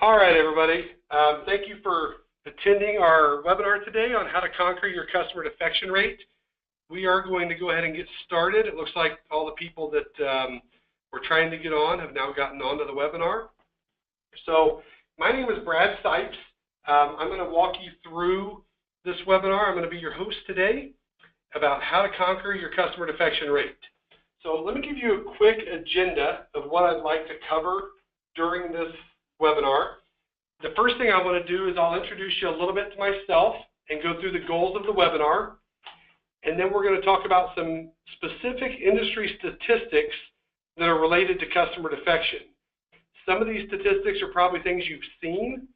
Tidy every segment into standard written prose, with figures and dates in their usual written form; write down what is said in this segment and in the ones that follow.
All right, everybody. Thank you for attending our webinar today on how to conquer your customer defection rate. We are going to go ahead and get started. It looks like all the people that were trying to get on have now gotten onto the webinar. So my name is Brad Sipes. I'm going to walk you through this webinar. I'm going to be your host today about how to conquer your customer defection rate. So let me give you a quick agenda of what I'd like to cover during this webinar. The first thing I want to do is I'll introduce you a little bit to myself and go through the goals of the webinar. And then we're going to talk about some specific industry statistics that are related to customer defection. Some of these statistics are probably things you've seen,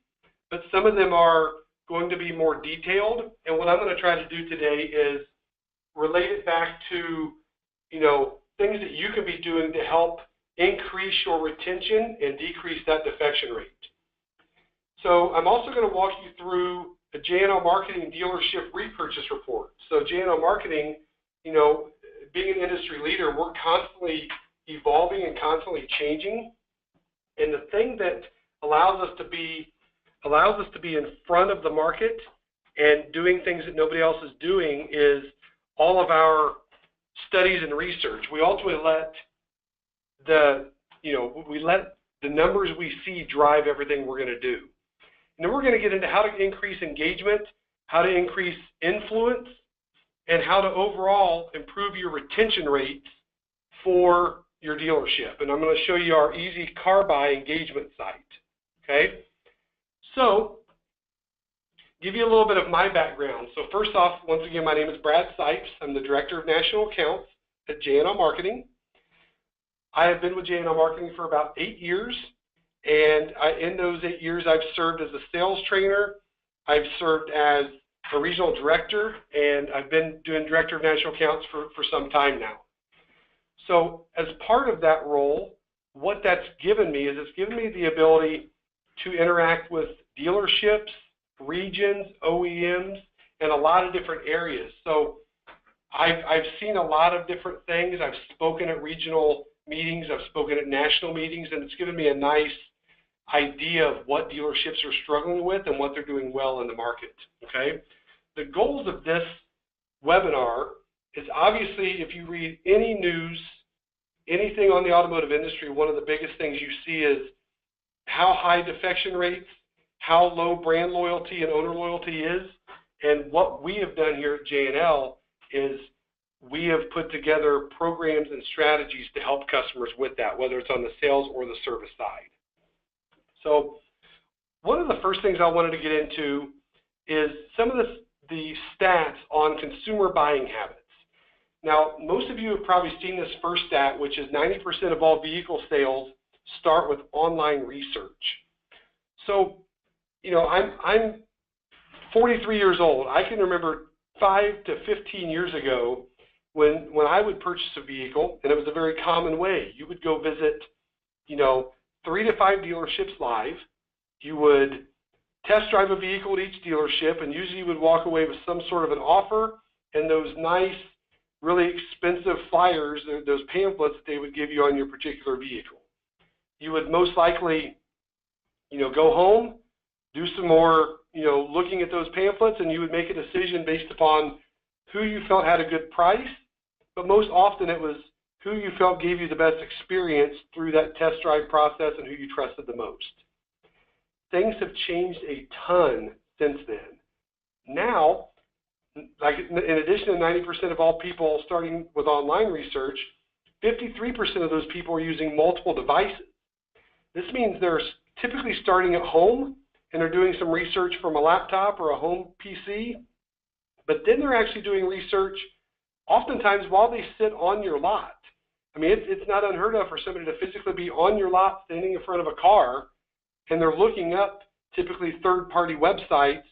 but some of them are going to be more detailed. And what I'm going to try to do today is relate it back to, things that you can be doing to help increase your retention and decrease that defection rate. So I'm also going to walk you through a J&L Marketing dealership repurchase report. So J&L Marketing, being an industry leader, we're constantly evolving and constantly changing. And the thing that allows us to be in front of the market and doing things that nobody else is doing is all of our studies and research. We ultimately let the numbers we see drive everything we're going to do. And then we're going to get into how to increase engagement, how to increase influence, and how to overall improve your retention rates for your dealership. And I'm going to show you our easy car buy engagement site. Okay? So, give you a little bit of my background. So first off, once again, my name is Brad Sipes. I'm the Director of National Accounts at J&L Marketing. I have been with J&L Marketing for about 8 years, and in those 8 years, I've served as a sales trainer. I've served as a regional director, and I've been doing Director of National Accounts for some time now. So as part of that role, what that's given me is it's given me the ability to interact with dealerships, regions, OEMs, and a lot of different areas. So I've seen a lot of different things. I've spoken at regional meetings, I've spoken at national meetings, and it's given me a nice idea of what dealerships are struggling with and what they're doing well in the market. Okay? The goals of this webinar is obviously, if you read any news, anything on the automotive industry, one of the biggest things you see is how high defection rates, how low brand loyalty and owner loyalty is. And what we have done here at J&L is we have put together programs and strategies to help customers with that, whether it's on the sales or the service side. So one of the first things I wanted to get into is some of the stats on consumer buying habits. Now, most of you have probably seen this first stat, which is 90% of all vehicle sales start with online research. So, I'm 43 years old. I can remember 5 to 15 years ago when I would purchase a vehicle, and it was a very common way. You would go visit, 3 to 5 dealerships live. You would test drive a vehicle at each dealership, and usually you would walk away with some sort of an offer and those nice, really expensive flyers, those pamphlets that they would give you on your particular vehicle. You would most likely, go home, do some more, looking at those pamphlets, and you would make a decision based upon who you felt had a good price, but most often it was who you felt gave you the best experience through that test drive process and who you trusted the most. Things have changed a ton since then. Now, like in addition to 90% of all people starting with online research, 53% of those people are using multiple devices. This means they're typically starting at home and they're doing some research from a laptop or a home PC, but then they're actually doing research oftentimes while they sit on your lot. I mean, it's not unheard of for somebody to physically be on your lot standing in front of a car, and they're looking up typically third-party websites,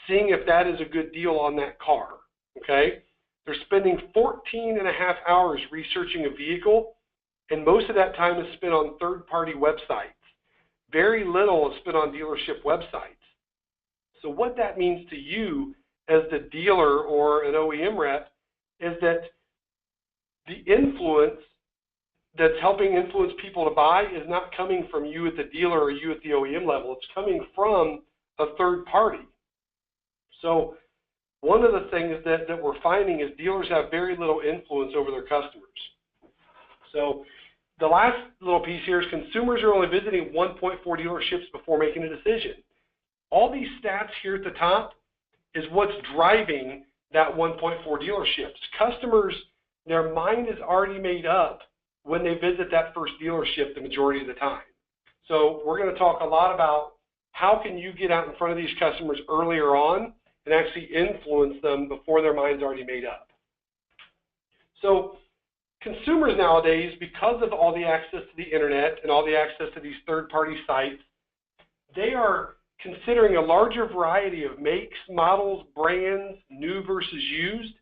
seeing if that is a good deal on that car, okay? They're spending 14 and a half hours researching a vehicle, and most of that time is spent on third-party websites. Very little is spent on dealership websites. So what that means to you as the dealer or an OEM rep is that the influence that's helping influence people to buy is not coming from you at the dealer or you at the OEM level. It's coming from a third party. So one of the things that we're finding is dealers have very little influence over their customers. So the last little piece here is consumers are only visiting 1.4 dealerships before making a decision. All these stats here at the top is what's driving that 1.4 dealerships. Customers, their mind is already made up when they visit that first dealership the majority of the time. So we're going to talk a lot about how can you get out in front of these customers earlier on and actually influence them before their mind's already made up. So consumers nowadays, because of all the access to the internet and all the access to these third-party sites, they are considering a larger variety of makes, models, brands, new versus used.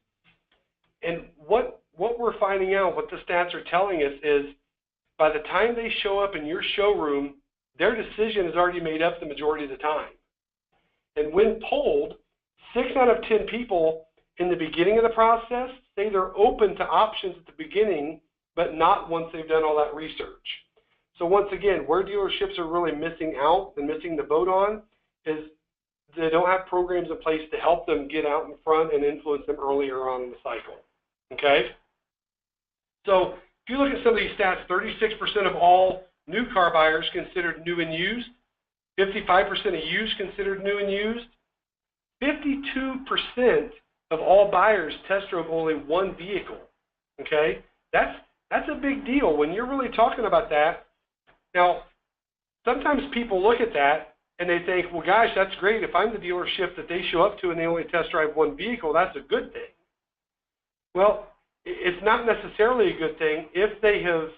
And what we're finding out, what the stats are telling us is by the time they show up in your showroom, their decision is already made up the majority of the time. And when polled, 6 out of 10 people in the beginning of the process say they're open to options at the beginning, but not once they've done all that research. So once again, where dealerships are really missing out and missing the boat on is they don't have programs in place to help them get out in front and influence them earlier on in the cycle. Okay? So if you look at some of these stats, 36% of all new car buyers considered new and used, 55% of used considered new and used, 52% of all buyers test drove only one vehicle. Okay? That's a big deal when you're really talking about that. Now, sometimes people look at that and they think, well, gosh, that's great. If I'm the dealership that they show up to and they only test drive one vehicle, that's a good thing. Well, it's not necessarily a good thing if they have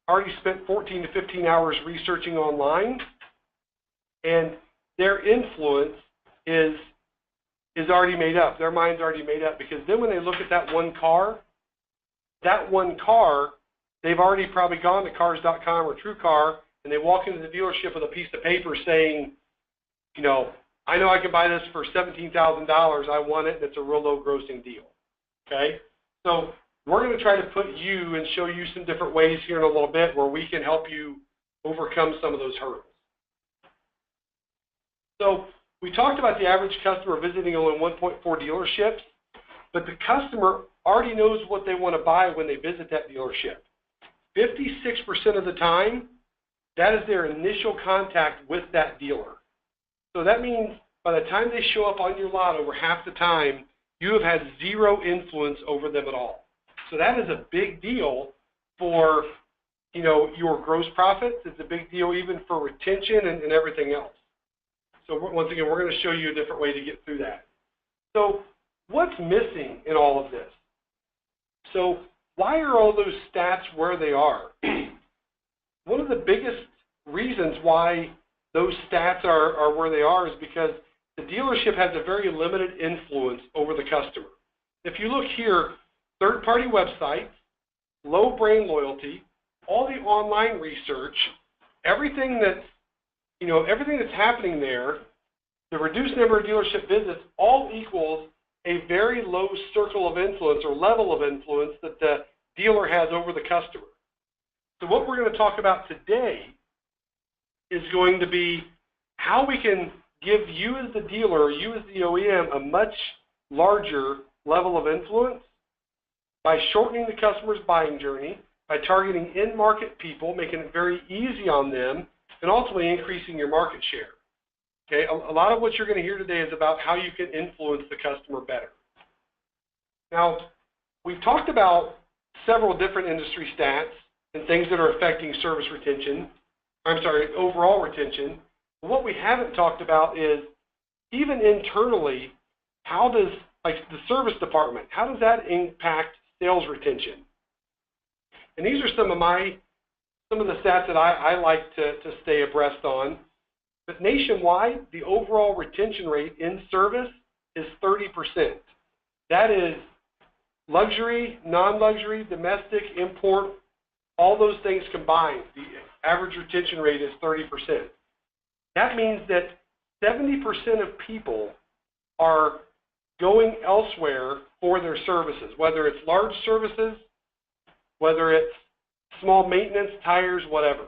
already spent 14 to 15 hours researching online and their influence is already made up. Their mind's already made up, because then when they look at that one car, they've already probably gone to cars.com or TrueCar, and they walk into the dealership with a piece of paper saying, you know I can buy this for $17,000. I want it, and it's a real low grossing deal. Okay? So we're going to try to put you and show you some different ways here in a little bit where we can help you overcome some of those hurdles. So we talked about the average customer visiting only 1.4 dealerships, but the customer already knows what they want to buy when they visit that dealership. 56% of the time, that is their initial contact with that dealer. So that means by the time they show up on your lot, over half the time, you have had zero influence over them at all. So that is a big deal for, your gross profits. It's a big deal even for retention and everything else. So once again, we're going to show you a different way to get through that. So what's missing in all of this? So why are all those stats where they are? One of the biggest reasons why those stats are where they are is because the dealership has a very limited influence over the customer. If you look here, third-party websites, low brand loyalty, all the online research, everything that's happening there, the reduced number of dealership visits, all equals a very low circle of influence or level of influence that the dealer has over the customer. So what we're going to talk about today is going to be how we can give you as the dealer or you as the OEM a much larger level of influence by shortening the customer's buying journey, by targeting in-market people, making it very easy on them, and ultimately increasing your market share. Okay, a lot of what you're going to hear today is about how you can influence the customer better. Now, we've talked about several different industry stats and things that are affecting overall retention. But what we haven't talked about is even internally, how does, like the service department, how does that impact sales retention? And these are some of the stats that I like to stay abreast on. But nationwide, the overall retention rate in service is 30%. That is luxury, non-luxury, domestic, import, all those things combined. The average retention rate is 30%. That means that 70% of people are going elsewhere for their services, whether it's large services, whether it's small maintenance, tires, whatever.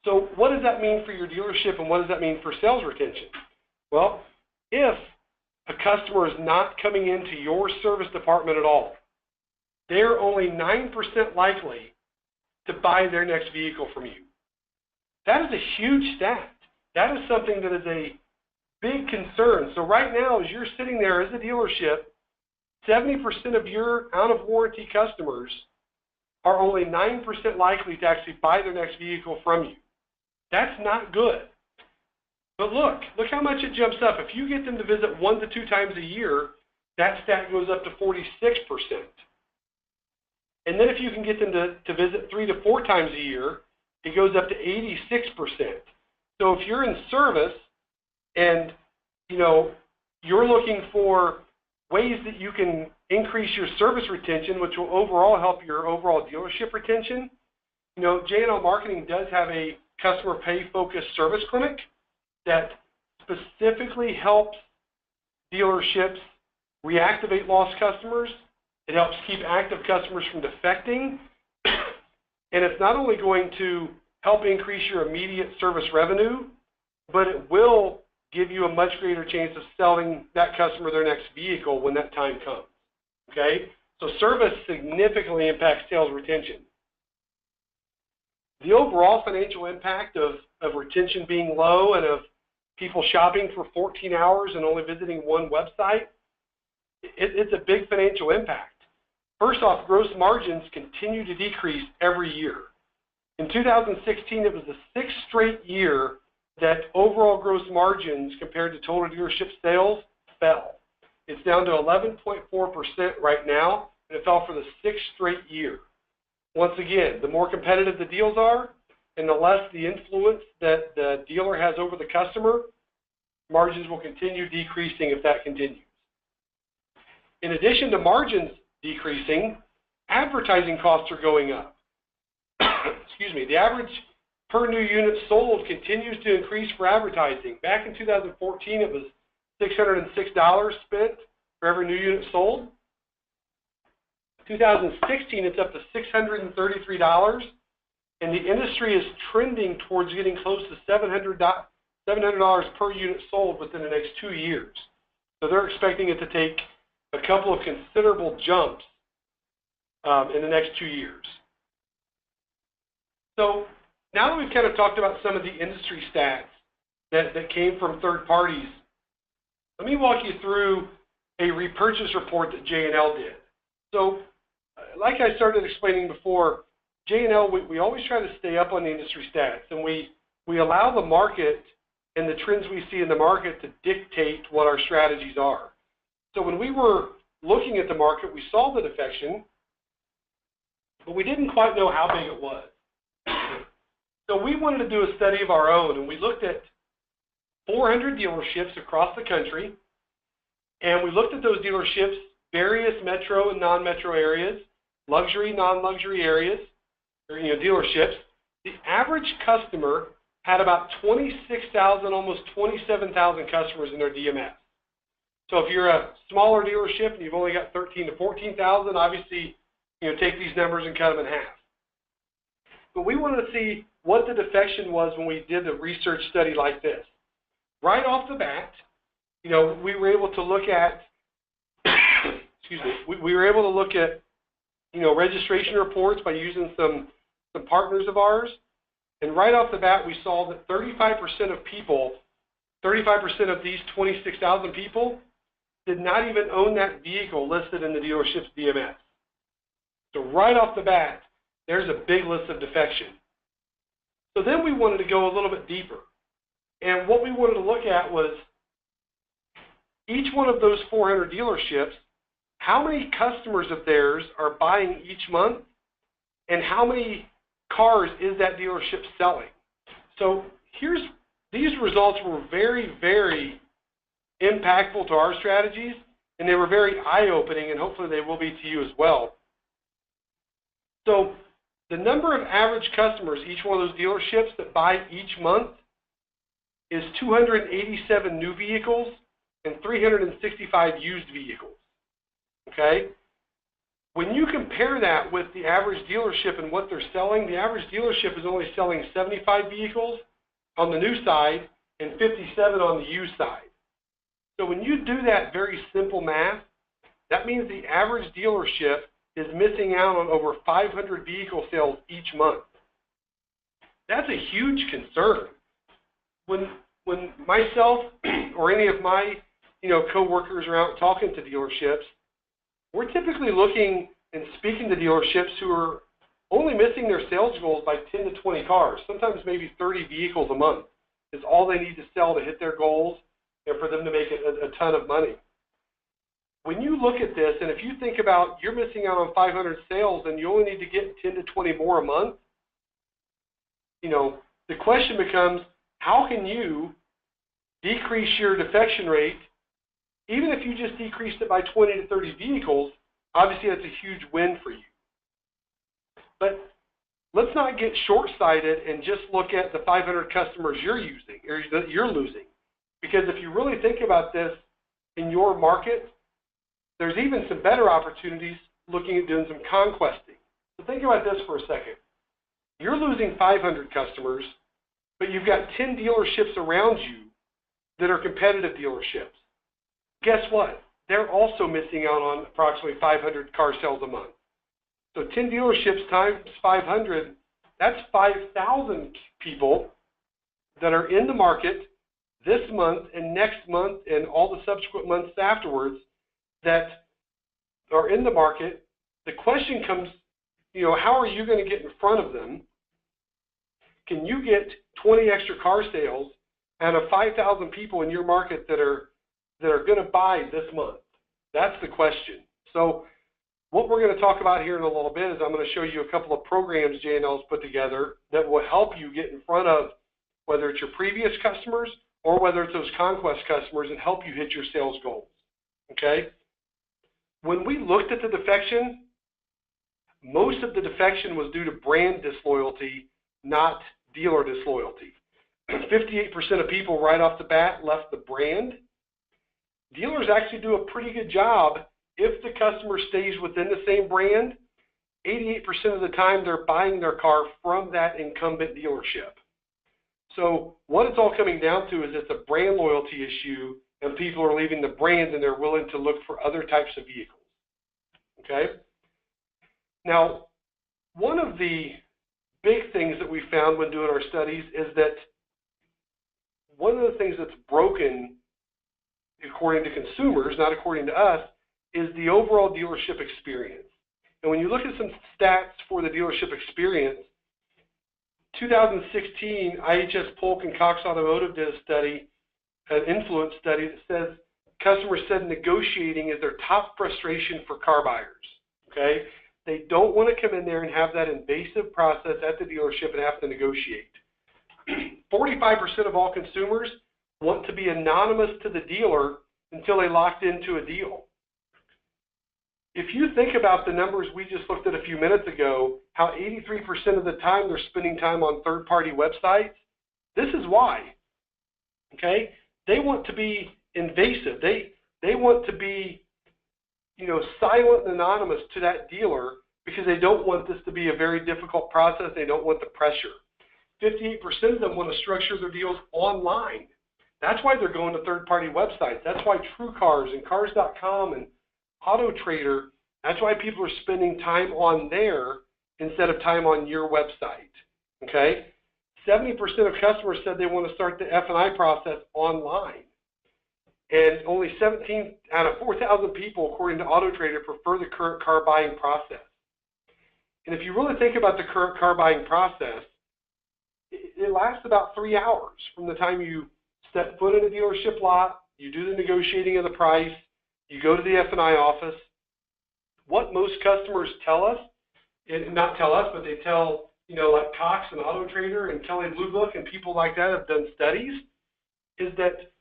So what does that mean for your dealership, and what does that mean for sales retention? Well, if a customer is not coming into your service department at all, they're only 9% likely to buy their next vehicle from you. That is a huge stat. That is something that is a big concern. So right now, as you're sitting there as a dealership, 70% of your out-of-warranty customers are only 9% likely to actually buy their next vehicle from you. That's not good. But look how much it jumps up. If you get them to visit 1 to 2 times a year, that stat goes up to 46%. And then if you can get them to visit 3 to 4 times a year, it goes up to 86%. So if you're in service and you're looking for ways that you can increase your service retention, which will overall help your overall dealership retention, J&L Marketing does have a customer pay focused service clinic that specifically helps dealerships reactivate lost customers. It helps keep active customers from defecting. And it's not only going to help increase your immediate service revenue, but it will give you a much greater chance of selling that customer their next vehicle when that time comes. Okay? So service significantly impacts sales retention. The overall financial impact of retention being low and of people shopping for 14 hours and only visiting one website, it's a big financial impact. First off, gross margins continue to decrease every year. In 2016, it was the 6th straight year that overall gross margins compared to total dealership sales fell. It's down to 11.4% right now, and it fell for the 6th straight year. Once again, the more competitive the deals are and the less the influence that the dealer has over the customer, margins will continue decreasing if that continues. In addition to margins decreasing, advertising costs are going up. Excuse me. The average per new unit sold continues to increase for advertising. Back in 2014, it was $606 spent for every new unit sold. 2016, it's up to $633, and the industry is trending towards getting close to $700 per unit sold within the next 2 years. So they're expecting it to take a couple of considerable jumps in the next 2 years. So now that we've kind of talked about some of the industry stats that came from third parties, let me walk you through a repurchase report that J&L did. So like I started explaining before, J&L, we always try to stay up on the industry stats, and we allow the market and the trends we see in the market to dictate what our strategies are. So when we were looking at the market, we saw the defection, but we didn't quite know how big it was. So we wanted to do a study of our own, and we looked at 400 dealerships across the country, and we looked at those dealerships, various metro and non-metro areas, luxury, non-luxury areas, or dealerships. The average customer had about 26,000, almost 27,000 customers in their DMS. So if you're a smaller dealership and you've only got 13 to 14,000, obviously, take these numbers and cut them in half. But we wanted to see what the defection was when we did a research study like this. Right off the bat, we were able to look at, excuse me, we were able to look at, registration reports by using some partners of ours. And right off the bat, we saw that 35% of people, 35% of these 26,000 people did not even own that vehicle listed in the dealership's DMS. So right off the bat, there's a big list of defection. So then we wanted to go a little bit deeper. And what we wanted to look at was each one of those 400 dealerships, how many customers of theirs are buying each month, and how many cars is that dealership selling? So these results were very, very impactful to our strategies, and they were very eye-opening, and hopefully they will be to you as well. So the number of average customers, each one of those dealerships that buy each month, is 287 new vehicles and 365 used vehicles. Okay? When you compare that with the average dealership and what they're selling, the average dealership is only selling 75 vehicles on the new side and 57 on the used side. So when you do that very simple math, that means the average dealership is missing out on over 500 vehicle sales each month. That's a huge concern. When myself or any of my co-workers are out talking to dealerships, we're typically looking and speaking to dealerships who are only missing their sales goals by 10 to 20 cars, sometimes maybe 30 vehicles a month is all they need to sell to hit their goals and for them to make a ton of money. When you look at this, and if you think about you're missing out on 500 sales and you only need to get 10 to 20 more a month, the question becomes, how can you decrease your defection rate? Even if you just decreased it by 20 to 30 vehicles, obviously that's a huge win for you. But let's not get short-sighted and just look at the 500 customers you're using or that you're losing. Because if you really think about this in your market, there's even some better opportunities looking at doing some conquesting. So think about this for a second. You're losing 500 customers, but you've got 10 dealerships around you that are competitive dealerships. Guess what? They're also missing out on approximately 500 car sales a month. So 10 dealerships times 500, that's 5,000 people that are in the market this month and next month and all the subsequent months afterwards that are in the market. The question comes, how are you going to get in front of them? Can you get 20 extra car sales out of 5,000 people in your market that are going to buy this month? That's the question. So what we're going to talk about here in a little bit is I'm going to show you a couple of programs J&L's put together that will help you get in front of whether it's your previous customers or whether it's those conquest customers and help you hit your sales goals. Okay? When we looked at the defection, most of the defection was due to brand disloyalty, not dealer disloyalty. 58% of people right off the bat left the brand. Dealers actually do a pretty good job if the customer stays within the same brand. 88% of the time they're buying their car from that incumbent dealership. So what it's all coming down to is it's a brand loyalty issue and people are leaving the brand and they're willing to look for other types of vehicles. Okay? Now, one of the big things that we found when doing our studies is that one of the things that's broken, according to consumers, not according to us, is the overall dealership experience. And when you look at some stats for the dealership experience, 2016, IHS Polk and Cox Automotive did a study, an influence study that says customers said negotiating is their top frustration for car buyers. Okay? They don't want to come in there and have that invasive process at the dealership and have to negotiate. 45% of all consumers want to be anonymous to the dealer until they locked into a deal. If you think about the numbers we just looked at a few minutes ago, how 83% of the time they're spending time on third-party websites, this is why. Okay? They want to be invasive. They want to be silent and anonymous to that dealer because they don't want this to be a very difficult process. They don't want the pressure. 58% of them want to structure their deals online. That's why they're going to third-party websites. That's why TrueCars and Cars.com and AutoTrader, that's why people are spending time on there instead of time on your website. Okay? 70% of customers said they want to start the F&I process online. And only 17 out of 4,000 people, according to AutoTrader, prefer the current car buying process. And if you really think about the current car buying process, it lasts about 3 hours from the time you step foot in a dealership lot, you do the negotiating of the price, you go to the F&I office. What most customers tell us, and not tell us, but they tell, like Cox and AutoTrader and Kelley Blue Book and people like that have done studies, is that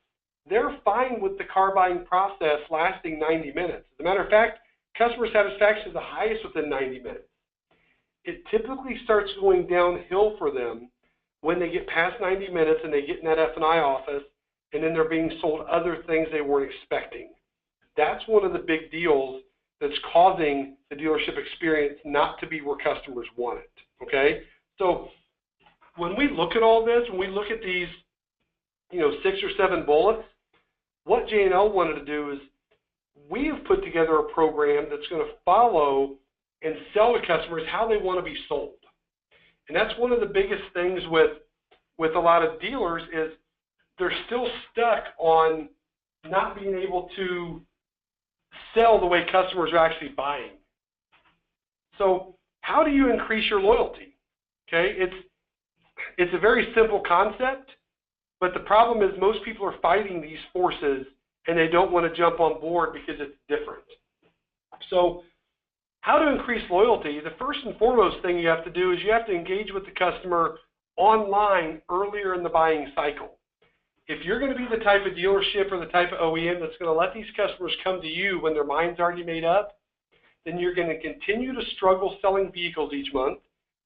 they're fine with the car buying process lasting 90 minutes. As a matter of fact, customer satisfaction is the highest within 90 minutes. It typically starts going downhill for them when they get past 90 minutes and they get in that F&I office and then they're being sold other things they weren't expecting. That's one of the big deals that's causing the dealership experience not to be where customers want it, okay? So when we look at all this, when we look at these, 6 or 7 bullets, what J&L wanted to do is we have put together a program that's going to follow and sell to customers how they want to be sold. And that's one of the biggest things with a lot of dealers is they're still stuck on not being able to sell the way customers are actually buying. So how do you increase your loyalty? Okay, it's a very simple concept, but the problem is most people are fighting these forces and they don't want to jump on board because it's different. So how to increase loyalty? The first and foremost thing you have to do is you have to engage with the customer online earlier in the buying cycle. If you're going to be the type of dealership or the type of OEM that's going to let these customers come to you when their mind's already made up, then you're going to continue to struggle selling vehicles each month.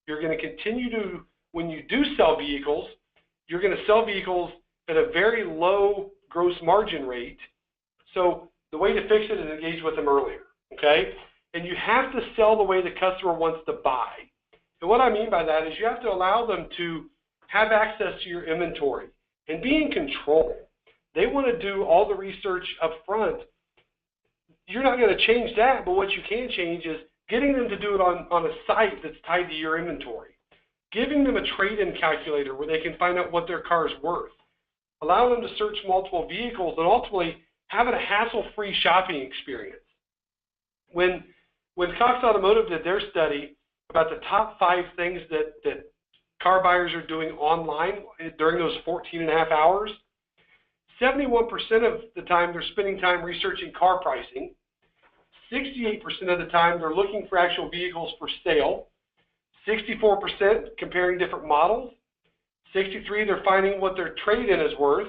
You're going to continue to, when you do sell vehicles, you're going to sell vehicles at a very low gross margin rate. So the way to fix it is engage with them earlier, okay? And you have to sell the way the customer wants to buy. And what I mean by that is you have to allow them to have access to your inventory and be in control. They want to do all the research up front. You're not going to change that, but what you can change is getting them to do it on a site that's tied to your inventory. Giving them a trade-in calculator where they can find out what their car is worth. Allow them to search multiple vehicles and ultimately having a hassle-free shopping experience. When Cox Automotive did their study about the top 5 things that car buyers are doing online during those 14.5 hours, 71% of the time they're spending time researching car pricing, 68% of the time they're looking for actual vehicles for sale, 64% comparing different models, 63% they're finding what their trade-in is worth,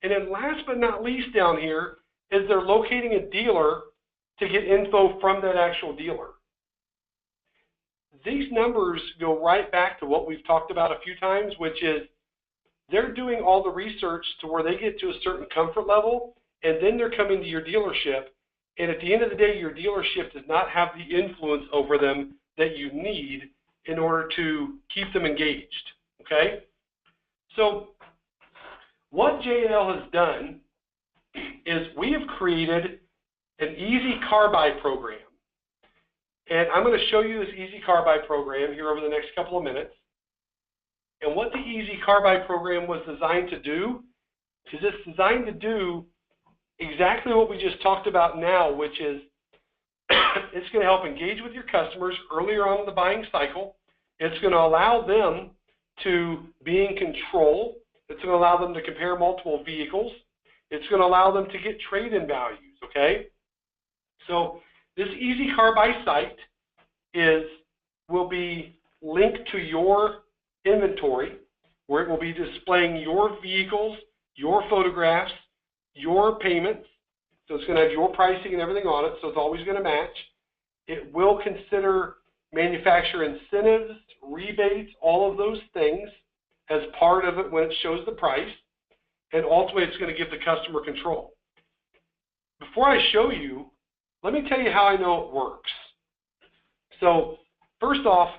and then last but not least down here is they're locating a dealer to get info from that actual dealer. These numbers go right back to what we've talked about a few times, which is they're doing all the research to where they get to a certain comfort level, and then they're coming to your dealership, and at the end of the day, your dealership does not have the influence over them that you need in order to keep them engaged, okay? So what J&L has done is we have created an easy car buy program. And I'm going to show you this easy car buy program here over the next couple of minutes. And what the easy car buy program was designed to do is it's designed to do exactly what we just talked about now, which is it's going to help engage with your customers earlier on in the buying cycle. It's going to allow them to be in control. It's going to allow them to compare multiple vehicles. It's going to allow them to get trade-in values, okay? So this easy car buy site will be linked to your inventory, where it will be displaying your vehicles, your photographs, your payments. So it's going to have your pricing and everything on it, so it's always going to match. It will consider manufacturer incentives, rebates, all of those things as part of it when it shows the price. And ultimately, it's going to give the customer control. Before I show you, let me tell you how I know it works. So first off,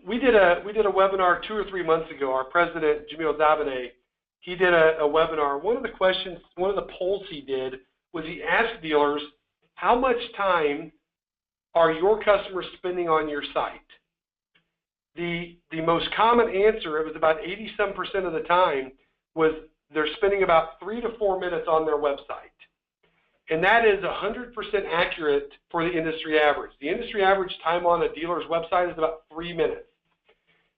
we did a webinar 2 or 3 months ago. Our president, Jamil Dabane, he did a webinar. One of the polls he did was he asked dealers, how much time are your customers spending on your site? The most common answer, it was about 80-some% of the time, was they're spending about 3 to 4 minutes on their website. And that is 100% accurate for the industry average. The industry average time on a dealer's website is about 3 minutes.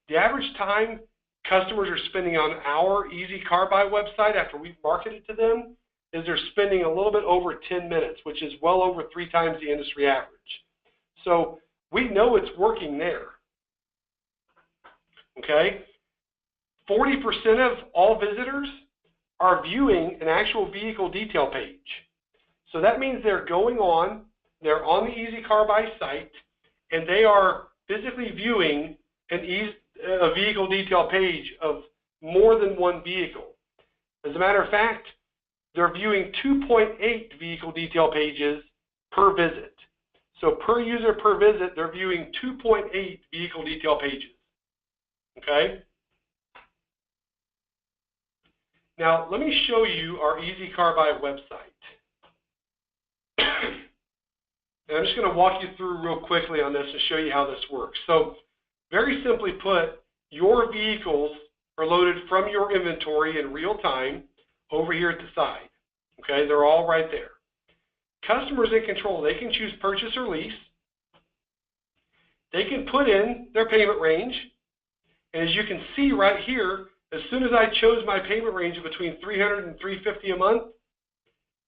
The average time customers are spending on our Easy Car Buy website after we've marketed to them is they're spending a little bit over 10 minutes, which is well over 3 times the industry average. So we know it's working there. Okay? 40% of all visitors are viewing an actual vehicle detail page. So that means they're on the Easy Car Buy site, and they are physically viewing a vehicle detail page of more than one vehicle. As a matter of fact, they're viewing 2.8 vehicle detail pages per visit. So per user per visit, they're viewing 2.8 vehicle detail pages. Okay? Now, let me show you our Easy Car Buy website. And I'm just going to walk you through real quickly on this and show you how this works. So, very simply put, your vehicles are loaded from your inventory in real time over here at the side. Okay, they're all right there. Customers in control, they can choose purchase or lease. They can put in their payment range. And as you can see right here, as soon as I chose my payment range of between $300 and $350 a month,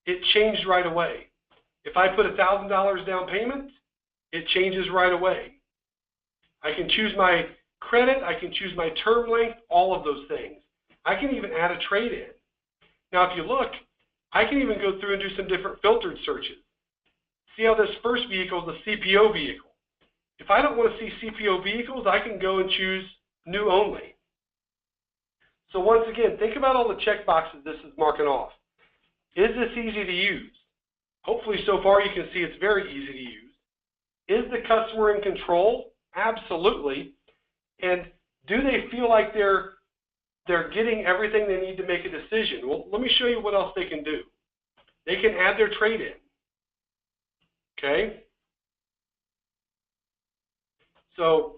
it changed right away. If I put $1,000 down payment, it changes right away. I can choose my credit, I can choose my term length, all of those things. I can even add a trade-in. Now if you look, I can even go through and do some different filtered searches. See how this first vehicle is a CPO vehicle. If I don't want to see CPO vehicles, I can go and choose new only. So once again, think about all the check boxes this is marking off. Is this easy to use? Hopefully so far you can see it's very easy to use. Is the customer in control? Absolutely. And do they feel like they're getting everything they need to make a decision? Well, let me show you what else they can do. They can add their trade-in. Okay? So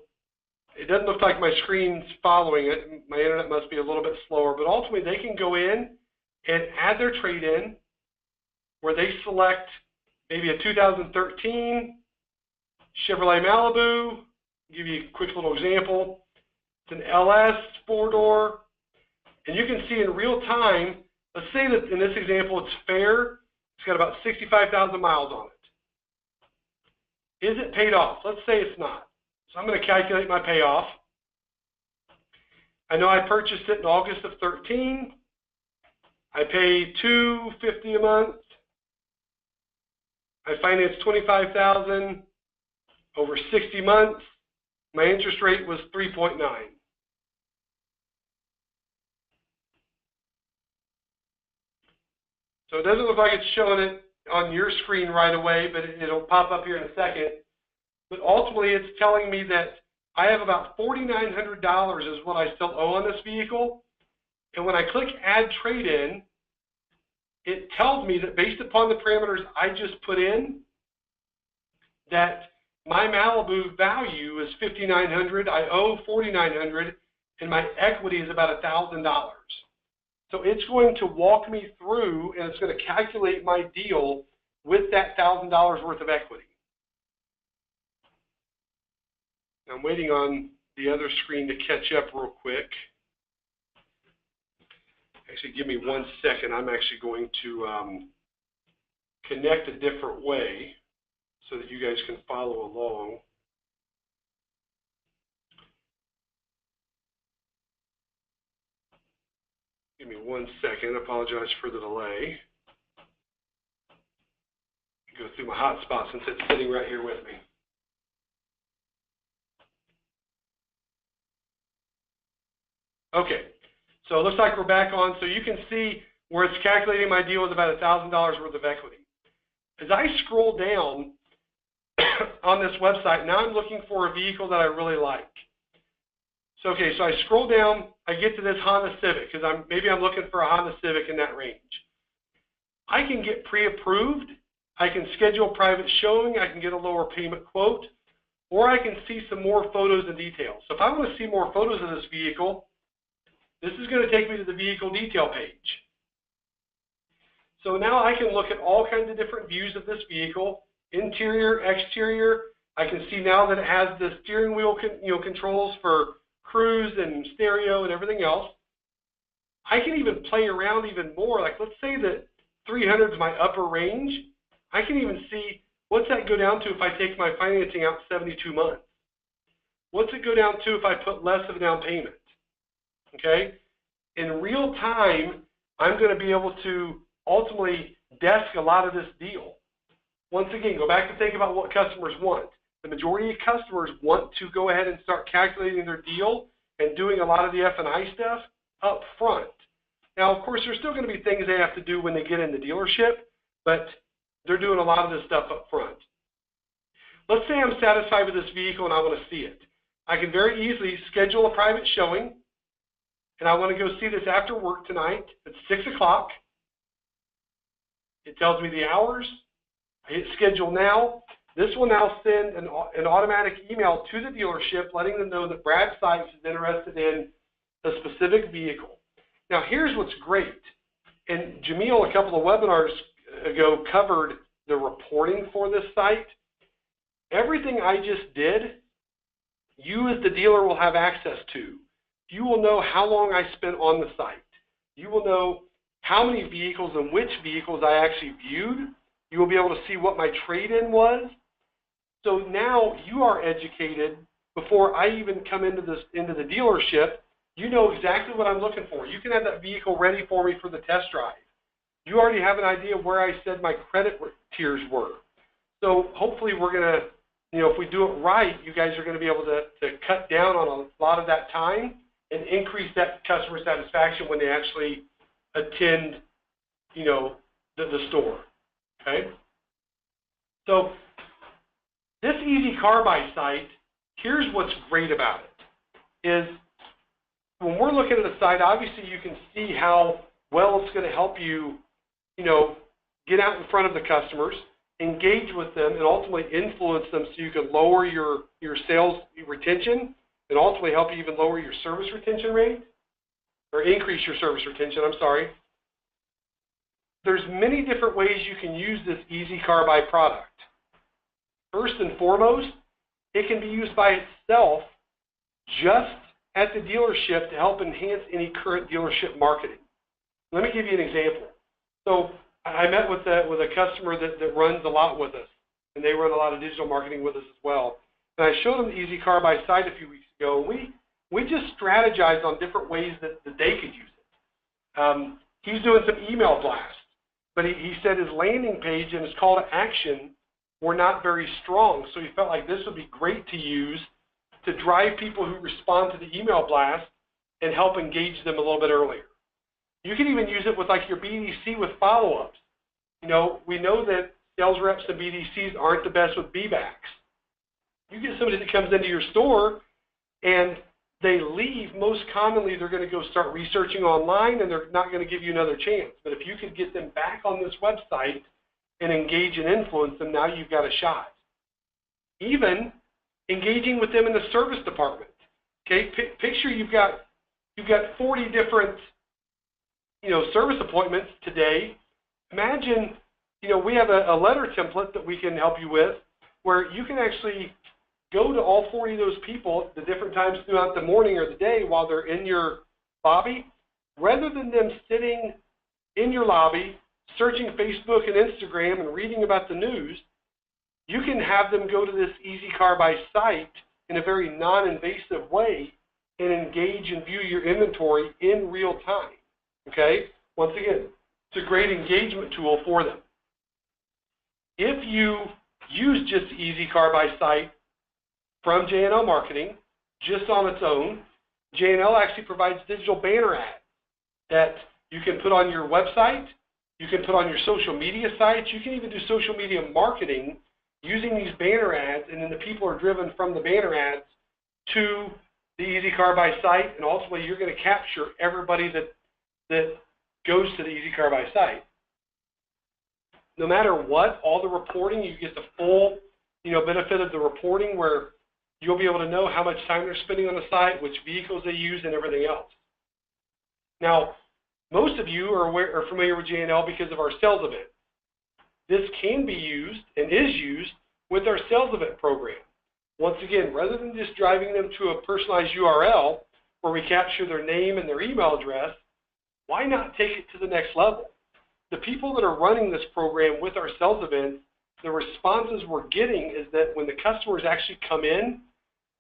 it doesn't look like my screen's following it. My internet must be a little bit slower. But ultimately, they can go in and add their trade-in where they select maybe a 2013 Chevrolet Malibu. I'll give you a quick little example. It's an LS 4-door. And you can see in real time, let's say that in this example it's fair. It's got about 65,000 miles on it. Is it paid off? Let's say it's not. So I'm going to calculate my payoff. I know I purchased it in August of 13. I pay $250 a month. I financed $25,000 over 60 months. My interest rate was 3.9. So it doesn't look like it's showing it on your screen right away, but it'll pop up here in a second. But ultimately, it's telling me that I have about $4,900 is what I still owe on this vehicle. And when I click Add Trade-In, it tells me that based upon the parameters I just put in, that my Malibu value is $5,900, I owe $4,900, and my equity is about $1,000. So it's going to walk me through, and it's going to calculate my deal with that $1,000 worth of equity. I'm waiting on the other screen to catch up real quick. Actually, give me 1 second. I'm actually going to connect a different way so that you guys can follow along. Give me 1 second. I apologize for the delay. Go through my hotspot since it's sitting right here with me. Okay, so it looks like we're back on. So you can see where it's calculating my deal with about $1,000 worth of equity. As I scroll down on this website, now I'm looking for a vehicle that I really like. So, okay, so I scroll down, I get to this Honda Civic, because maybe I'm looking for a Honda Civic in that range. I can get pre-approved, I can schedule private showing, I can get a lower payment quote, or I can see some more photos and details. So if I want to see more photos of this vehicle, this is going to take me to the vehicle detail page. So now I can look at all kinds of different views of this vehicle, interior, exterior. I can see now that it has the steering wheel controls for cruise and stereo and everything else. I can even play around even more. Like let's say that 300 is my upper range. I can even see what's that go down to if I take my financing out 72 months. What's it go down to if I put less of a down payment? Okay? In real time, I'm going to be able to ultimately desk a lot of this deal. Once again, go back to think about what customers want. The majority of customers want to go ahead and start calculating their deal and doing a lot of the F&I stuff up front. Now, of course, there's still going to be things they have to do when they get in the dealership, but they're doing a lot of this stuff up front. let's say I'm satisfied with this vehicle and I want to see it. I can very easily schedule a private showing, and I want to go see this after work tonight at 6 o'clock. It tells me the hours. I hit schedule now. This will now send an automatic email to the dealership letting them know that Brad Sykes is interested in a specific vehicle. Now, here's what's great. And Jamil, a couple of webinars ago, covered the reporting for this site. Everything I just did, you as the dealer will have access to. You will know how long I spent on the site. You will know how many vehicles and which vehicles I actually viewed. You will be able to see what my trade-in was. So now you are educated before I even come into the dealership. You know exactly what I'm looking for. You can have that vehicle ready for me for the test drive. You already have an idea of where I said my credit tiers were. So hopefully we're going to, if we do it right, you guys are going to be able to cut down on a lot of that time and increase that customer satisfaction when they actually attend, the store. Okay? So this Easy Car Buy site, here's what's great about it, is when we're looking at a site, obviously you can see how well it's going to help you, get out in front of the customers, engage with them, and ultimately influence them so you can lower your sales retention and ultimately help you even lower your service retention rate, or increase your service retention, I'm sorry. There's many different ways you can use this Easy Car Buy product. First and foremost, it can be used by itself just at the dealership to help enhance any current dealership marketing. Let me give you an example. So I met with a customer that runs a lot with us, and they run a lot of digital marketing with us as well. And I showed them the Easy Car Buy site a few weeks ago. We just strategized on different ways that they could use it. He's doing some email blasts, but he said his landing page and his call to action were not very strong, so he felt like this would be great to use to drive people who respond to the email blast and help engage them a little bit earlier. You can even use it with like your BDC with follow-ups. We know that sales reps and BDCs aren't the best with B-backs. You get somebody that comes into your store and they leave, most commonly they're going to go start researching online and they're not going to give you another chance. But if you could get them back on this website and engage and influence them, now you've got a shot. Even engaging with them in the service department. Okay, picture you've got 40 different service appointments today. Imagine, we have a letter template that we can help you with where you can actually go to all 40 of those people at the different times throughout the morning or the day while they're in your lobby, rather than them sitting in your lobby searching Facebook and Instagram and reading about the news. You can have them go to this Easy Car Buy site in a very non-invasive way and engage and view your inventory in real time. Okay? Once again, it's a great engagement tool for them. If you use just the Easy Car Buy site from J&L Marketing, just on its own, J&L actually provides digital banner ads that you can put on your website, you can put on your social media sites, you can even do social media marketing using these banner ads, and then the people are driven from the banner ads to the Easy Car Buy site, and ultimately you're going to capture everybody that goes to the Easy Car Buy site. No matter what, all the reporting, you get the full benefit of the reporting where you'll be able to know how much time they're spending on the site, which vehicles they use, and everything else. Now, most of you are familiar with J&L because of our sales event. This can be used and is used with our sales event program. Once again, rather than just driving them to a personalized URL where we capture their name and their email address, why not take it to the next level? The people that are running this program with our sales events, the responses we're getting is that when the customers actually come in,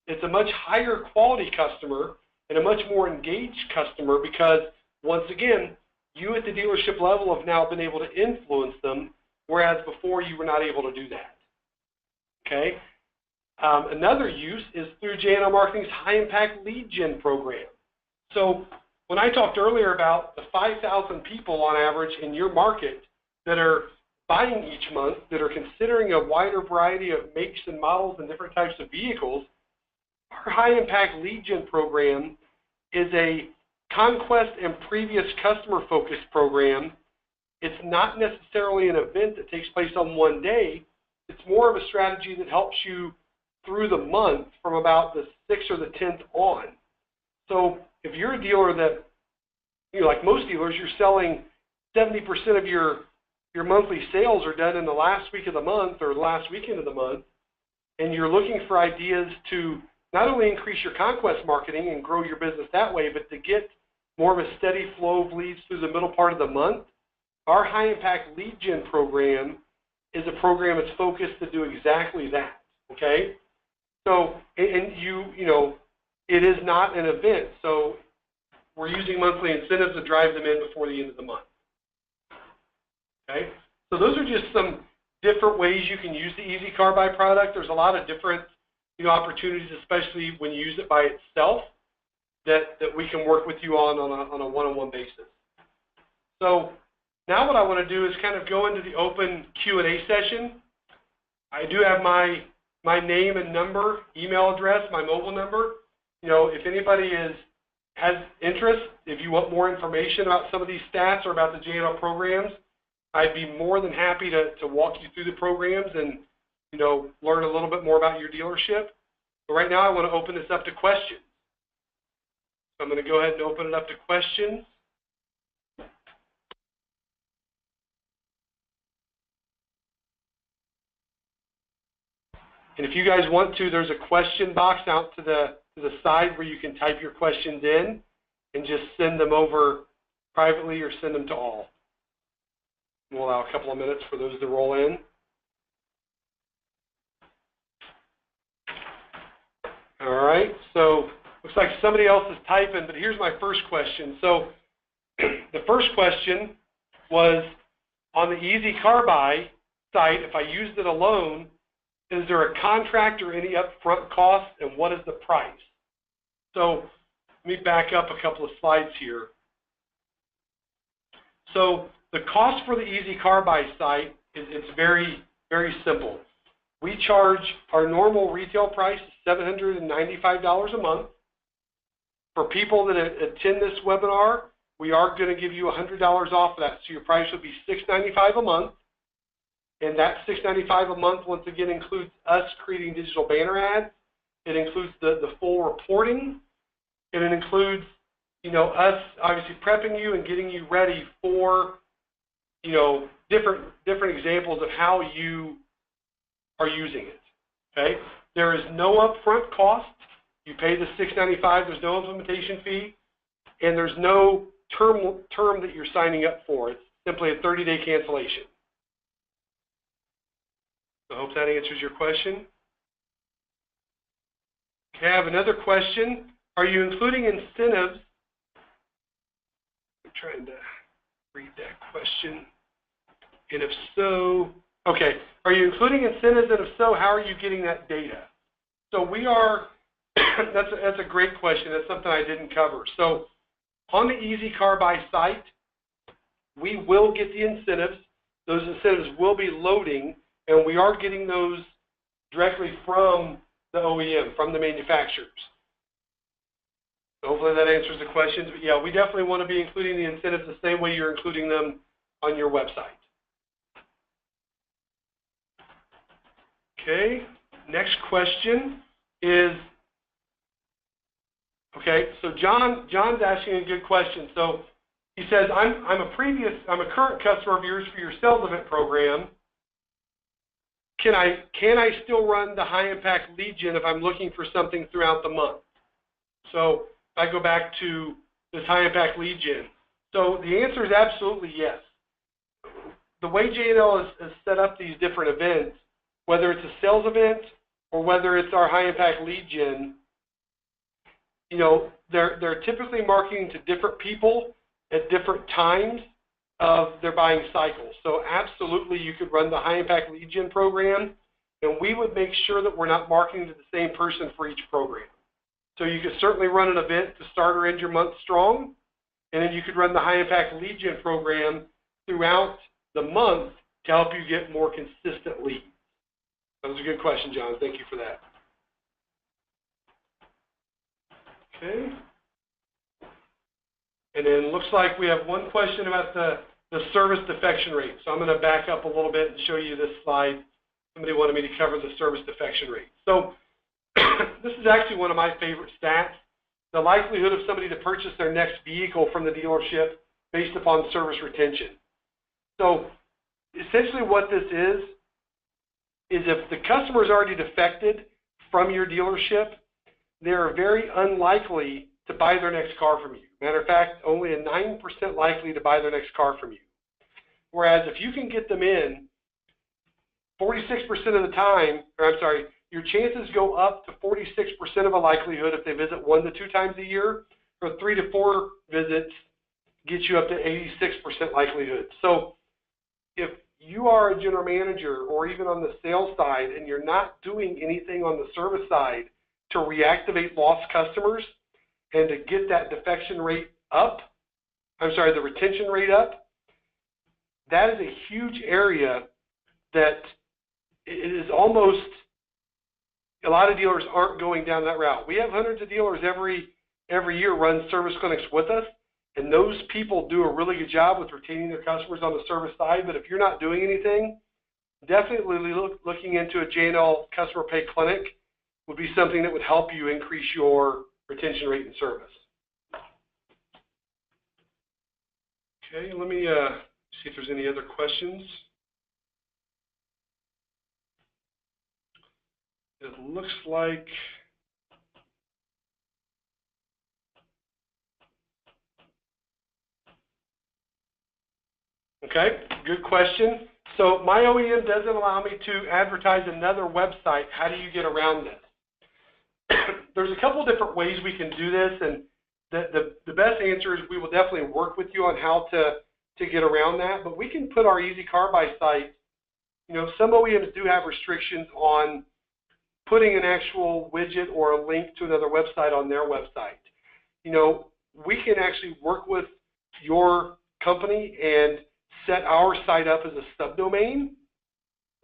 it's a much higher quality customer and a much more engaged customer because, once again, you at the dealership level have now been able to influence them, whereas before you were not able to do that. Okay? Another use is through J&L Marketing's high-impact lead gen program. So when I talked earlier about the 5,000 people on average in your market that are buying each month that are considering a wider variety of makes and models and different types of vehicles, our high impact lead gen program is a conquest and previous customer focused program. It's not necessarily an event that takes place on one day. It's more of a strategy that helps you through the month from about the 6th or the 10th on. So if you're a dealer that, like most dealers, you're selling 70% of your monthly sales are done in the last week of the month or the last weekend of the month, and you're looking for ideas to not only increase your conquest marketing and grow your business that way, but to get more of a steady flow of leads through the middle part of the month, our high impact lead gen program is a program that's focused to do exactly that, okay? So, and it is not an event, so we're using monthly incentives to drive them in before the end of the month, okay? So those are just some different ways you can use the Easy Car Buy product. There's a lot of different opportunities, especially when you use it by itself, that we can work with you on a one-on-one basis. So now what I want to do is kind of go into the open Q&A session. I do have my name and number, email address, my mobile number. If anybody has interest, if you want more information about some of these stats or about the JNL programs, I'd be more than happy to walk you through the programs and learn a little bit more about your dealership. But right now I want to open this up to questions. So I'm going to go ahead and open it up to questions. And if you guys want to, there's a question box out to the side where you can type your questions in and just send them over privately or send them to all. We'll allow a couple of minutes for those to roll in. All right, so looks like somebody else is typing, but here's my first question. So the first question was, on the Easy Car Buy site, if I used it alone, is there a contract or any upfront cost, and what is the price? So let me back up a couple of slides here. So the cost for the Easy Car Buy site it's very, very simple. We charge, our normal retail price is $795 a month. For people that attend this webinar, we are going to give you $100 off of that, so your price will be $695 a month. And that $695 a month, once again, includes us creating digital banner ads. It includes the full reporting. And it includes, us obviously prepping you and getting you ready for, different examples of how you are using it, okay? There is no upfront cost. You pay the $695. There's no implementation fee. And there's no term that you're signing up for. It's simply a 30-day cancellation. I hope that answers your question. Okay, I have another question. Are you including incentives? I'm trying to read that question. And if so, okay, are you including incentives? And if so, how are you getting that data? So we are, that's a great question. That's something I didn't cover. So on the Easy Car Buy site, we will get the incentives. Those incentives will be loading, and we are getting those directly from the OEM, from the manufacturers. So hopefully that answers the questions. But yeah, we definitely want to be including the incentives the same way you're including them on your website. Okay, next question is, okay, so John's asking a good question. So he says, I'm a current customer of yours for your sales event program. Can I still run the high impact lead gen if I'm looking for something throughout the month? So I go back to this high impact lead gen. So the answer is absolutely yes. The way JNL has set up these different events, whether it's a sales event or whether it's our high impact lead gen, they're typically marketing to different people at different times of their buying cycle. So absolutely you could run the high impact lead gen program, and we would make sure that we're not marketing to the same person for each program. So you could certainly run an event to start or end your month strong, and then you could run the high impact lead gen program throughout the month to help you get more consistent leads? That was a good question, John. Thank you for that. Okay. And then looks like we have one question about the service defection rate. So I'm going to back up a little bit and show you this slide. Somebody wanted me to cover the service defection rate. So this is actually one of my favorite stats. The likelihood of somebody to purchase their next vehicle from the dealership based upon service retention. So essentially what this is if the customer is already defected from your dealership, they're very unlikely to buy their next car from you. Matter of fact, only a 9% likely to buy their next car from you. Whereas if you can get them in 46% of the time, your chances go up to 46% of a likelihood if they visit 1 to 2 times a year, or 3 to 4 visits gets you up to 86% likelihood. So if you are a general manager or even on the sales side and you're not doing anything on the service side to reactivate lost customers and to get that defection rate up, the retention rate up, that is a huge area that it is almost, a lot of dealers aren't going down that route. We have hundreds of dealers every year run service clinics with us, and those people do a really good job with retaining their customers on the service side. But if you're not doing anything, definitely looking into a J&L customer pay clinic would be something that would help you increase your retention rate in service. Okay, let me see if there's any other questions. It looks like okay, good question. So my OEM doesn't allow me to advertise another website. How do you get around this? There's a couple different ways we can do this, and the best answer is we will definitely work with you on how to get around that. But we can put our Easy Car Buy site, some OEMs do have restrictions on putting an actual widget or a link to another website on their website. We can actually work with your company and set our site up as a subdomain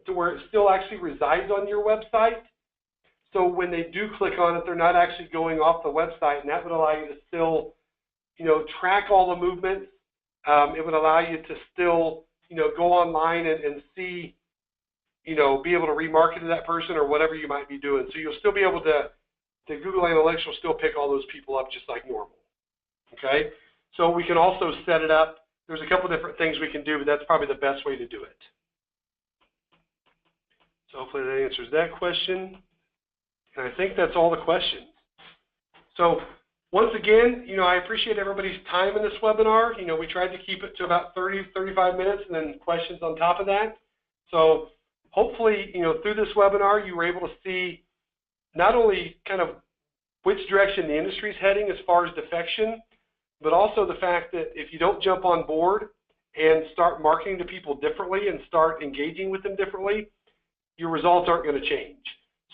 to where it still actually resides on your website. So when they do click on it, they're not actually going off the website, and that would allow you to still, track all the movements. It would allow you to still, go online and see, be able to remarket to that person or whatever you might be doing. So you'll still be able to Google Analytics will still pick all those people up just like normal. Okay? So we can also set it up. There's a couple different things we can do, but that's probably the best way to do it. So hopefully that answers that question. And I think that's all the questions. So once again, I appreciate everybody's time in this webinar. We tried to keep it to about 30, 35 minutes and then questions on top of that. So hopefully, through this webinar, you were able to see not only kind of which direction the industry is heading as far as defection, but also the fact that if you don't jump on board and start marketing to people differently and start engaging with them differently, your results aren't going to change.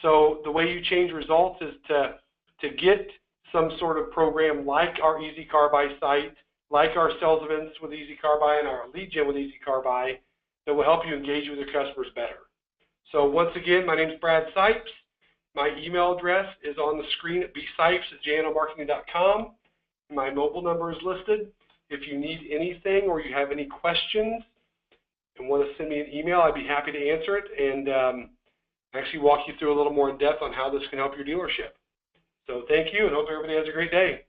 So the way you change results is to get some sort of program like our Easy Car Buy site, like our sales events with Easy Car Buy and our lead gen with Easy Car Buy that will help you engage with your customers better. So once again, my name is Brad Sipes. My email address is on the screen at bsipes@jnlmarketing.com. My mobile number is listed. If you need anything or you have any questions and want to send me an email, I'd be happy to answer it and actually walk you through a little more in depth on how this can help your dealership. So thank you, and hope everybody has a great day.